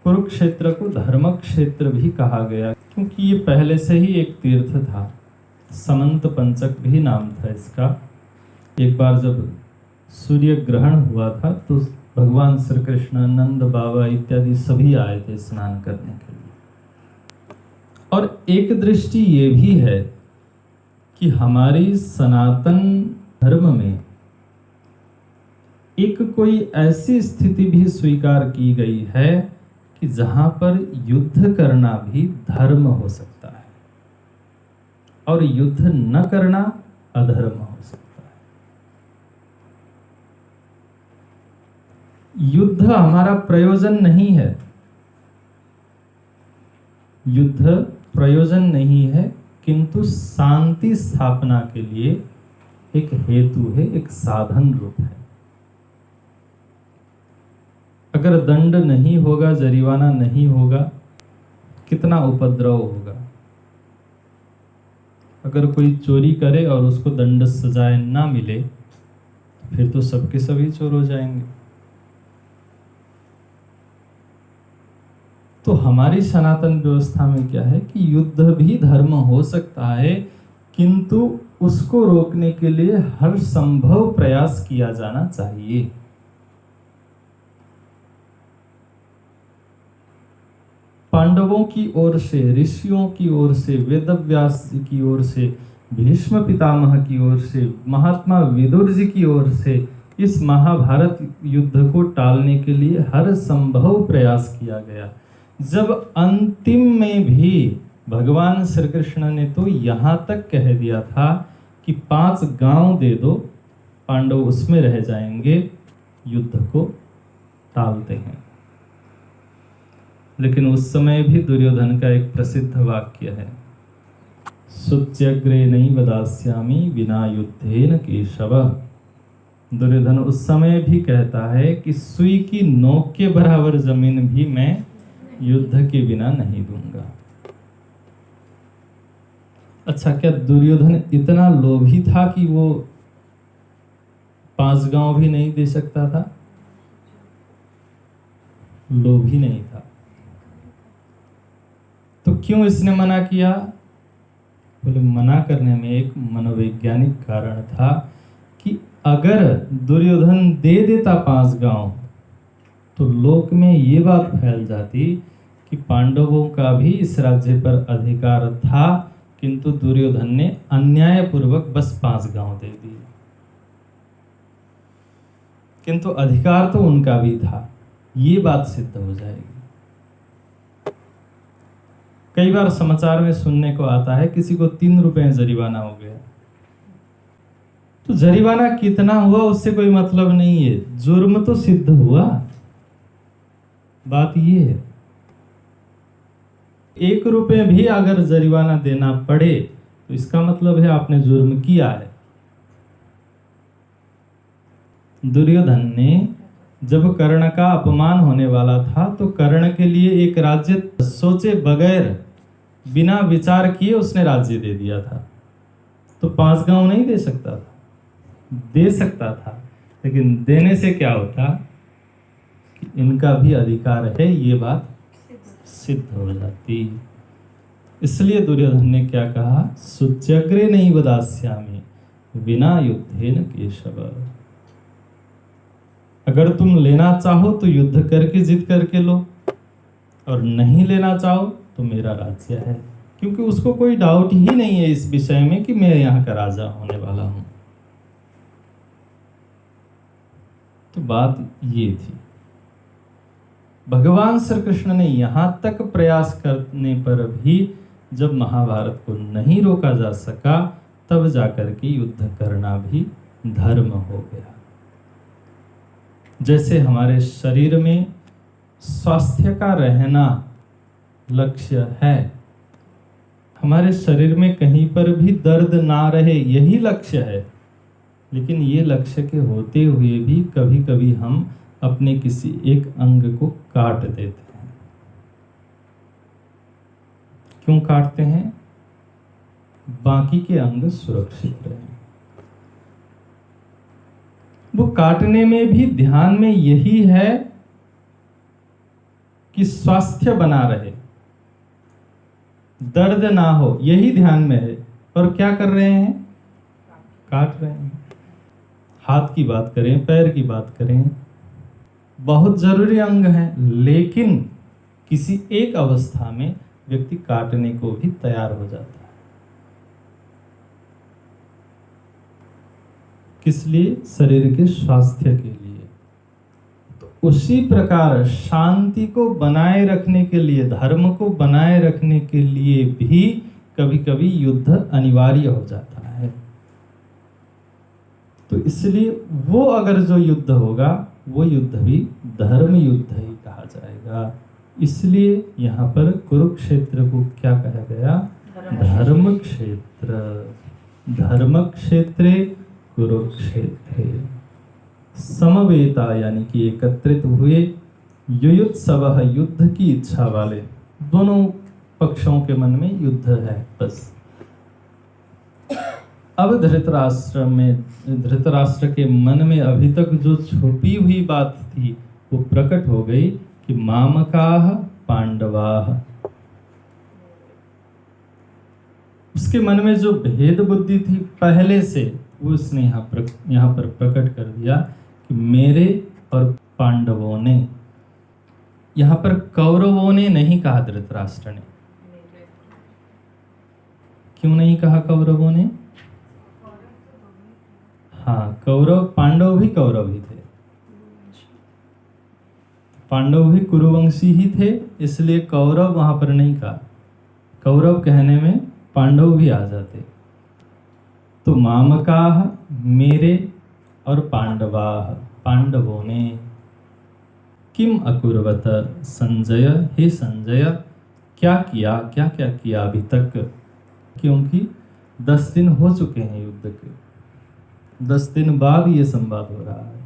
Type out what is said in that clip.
कुरुक्षेत्र को धर्म क्षेत्र भी कहा गया, क्योंकि ये पहले से ही एक तीर्थ था। समंत पंचक भी नाम था इसका। एक बार जब सूर्य ग्रहण हुआ था तो भगवान श्री कृष्ण, नंद बाबा इत्यादि सभी आए थे स्नान करने के लिए। और एक दृष्टि ये भी है कि हमारी सनातन धर्म में एक कोई ऐसी स्थिति भी स्वीकार की गई है कि जहां पर युद्ध करना भी धर्म हो सकता है और युद्ध न करना अधर्म हो सकता है। युद्ध हमारा प्रयोजन नहीं है, युद्ध प्रयोजन नहीं है, किंतु शांति स्थापना के लिए एक हेतु है, एक साधन रूप है। अगर दंड नहीं होगा, जरिमाना नहीं होगा, कितना उपद्रव होगा। अगर कोई चोरी करे और उसको दंड सजाए ना मिले, फिर तो सबके सभी चोर हो जाएंगे। तो हमारी सनातन व्यवस्था में क्या है कि युद्ध भी धर्म हो सकता है, किंतु उसको रोकने के लिए हर संभव प्रयास किया जाना चाहिए। पांडवों की ओर से, ऋषियों की ओर से, वेदव्यास जी की ओर से, भीष्म पितामह की ओर से, महात्मा विदुर जी की ओर से इस महाभारत युद्ध को टालने के लिए हर संभव प्रयास किया गया। जब अंतिम में भी भगवान श्री कृष्ण ने तो यहाँ तक कह दिया था कि 5 गांव दे दो, पांडव उसमें रह जाएंगे, युद्ध को टालते हैं। लेकिन उस समय भी दुर्योधन का एक प्रसिद्ध वाक्य है, सुत्यग्रे नहीं वदास्यामि विना युद्धेन केशव। दुर्योधन उस समय भी कहता है कि सुई की नोक के बराबर जमीन भी मैं युद्ध के बिना नहीं दूंगा। अच्छा, क्या दुर्योधन इतना लोभी था कि वो 5 गांव भी नहीं दे सकता था? लोभी नहीं था। तो क्यों इसने मना किया? बोले मना करने में एक मनोवैज्ञानिक कारण था कि अगर दुर्योधन दे देता 5 गांव तो लोक में ये बात फैल जाती कि पांडवों का भी इस राज्य पर अधिकार था, किंतु दुर्योधन ने अन्यायपूर्वक बस 5 गांव दे दिए, किंतु अधिकार तो उनका भी था। ये बात सिद्ध हो जाएगी। कई बार समाचार में सुनने को आता है किसी को 3 रुपए जरिमाना हो गया। तो जरिमाना कितना हुआ उससे कोई मतलब नहीं है, जुर्म तो सिद्ध हुआ। बात ये है, 1 रुपए भी अगर जरिमाना देना पड़े तो इसका मतलब है आपने जुर्म किया है। दुर्योधन ने जब कर्ण का अपमान होने वाला था तो कर्ण के लिए एक राज्य सोचे बगैर, बिना विचार किए उसने राज्य दे दिया था। तो 5 गांव नहीं दे सकता था? दे सकता था, लेकिन देने से क्या होता कि इनका भी अधिकार है, ये बात सिद्ध हो जाती। इसलिए दुर्योधन ने क्या कहा, सुत्यग्रे नहीं वदास्यामि विना युद्धेन केशव। अगर तुम लेना चाहो तो युद्ध करके जिद करके लो, और नहीं लेना चाहो तो मेरा राज्य है। क्योंकि उसको कोई डाउट ही नहीं है इस विषय में कि मैं यहाँ का राजा होने वाला हूं। तो बात ये थी। भगवान श्री कृष्ण ने यहां तक प्रयास करने पर भी जब महाभारत को नहीं रोका जा सका, तब जाकर के युद्ध करना भी धर्म हो गया। जैसे हमारे शरीर में स्वास्थ्य का रहना लक्ष्य है, हमारे शरीर में कहीं पर भी दर्द ना रहे यही लक्ष्य है, लेकिन ये लक्ष्य के होते हुए भी कभी कभी हम अपने किसी एक अंग को काट देते हैं। क्यों काटते हैं? बाकी के अंग सुरक्षित रहें। वो काटने में भी ध्यान में यही है कि स्वास्थ्य बना रहे, दर्द ना हो, यही ध्यान में है। और क्या कर रहे हैं? काट रहे हैं। हाथ की बात करें, पैर की बात करें, बहुत जरूरी अंग है, लेकिन किसी एक अवस्था में व्यक्ति काटने को भी तैयार हो जाता है। किस लिए? शरीर के स्वास्थ्य के लिए। तो उसी प्रकार शांति को बनाए रखने के लिए, धर्म को बनाए रखने के लिए भी कभी कभी युद्ध अनिवार्य हो जाता है। तो इसलिए वो अगर जो युद्ध होगा, वो युद्ध भी धर्म युद्ध ही कहा जाएगा। इसलिए यहाँ पर कुरुक्षेत्र को क्या कहा गया? धर्म क्षेत्र। धर्म क्षेत्रे कुरुक्षेत्रे समवेता, यानी कि एकत्रित हुए, युयुत्सवः, युद्ध की इच्छा वाले। दोनों पक्षों के मन में युद्ध है बस। अब धृतराष्ट्र के मन में अभी तक जो छुपी हुई बात थी वो प्रकट हो गई कि मामकाः पांडवाः। उसके मन में जो भेद बुद्धि थी पहले से, वो उसने यहाँ पर प्रकट कर दिया कि मेरे और पांडवों ने। यहाँ पर कौरवों ने नहीं कहा धृतराष्ट्र ने। क्यों नहीं कहा कौरवों ने? हाँ, कौरव, पांडव भी कौरव ही थे, पांडव भी कुरुवंशी ही थे, इसलिए कौरव वहां पर नहीं कहा। कौरव कहने में पांडव भी आ जाते। तो मामकाः, मेरे, और पांडवाः, पांडवों ने। किम अकुर्वत संजय, हे संजय, क्या किया, क्या क्या किया अभी तक? क्योंकि 10 दिन हो चुके हैं युद्ध के, 10 दिन बाद ये संवाद हो रहा है।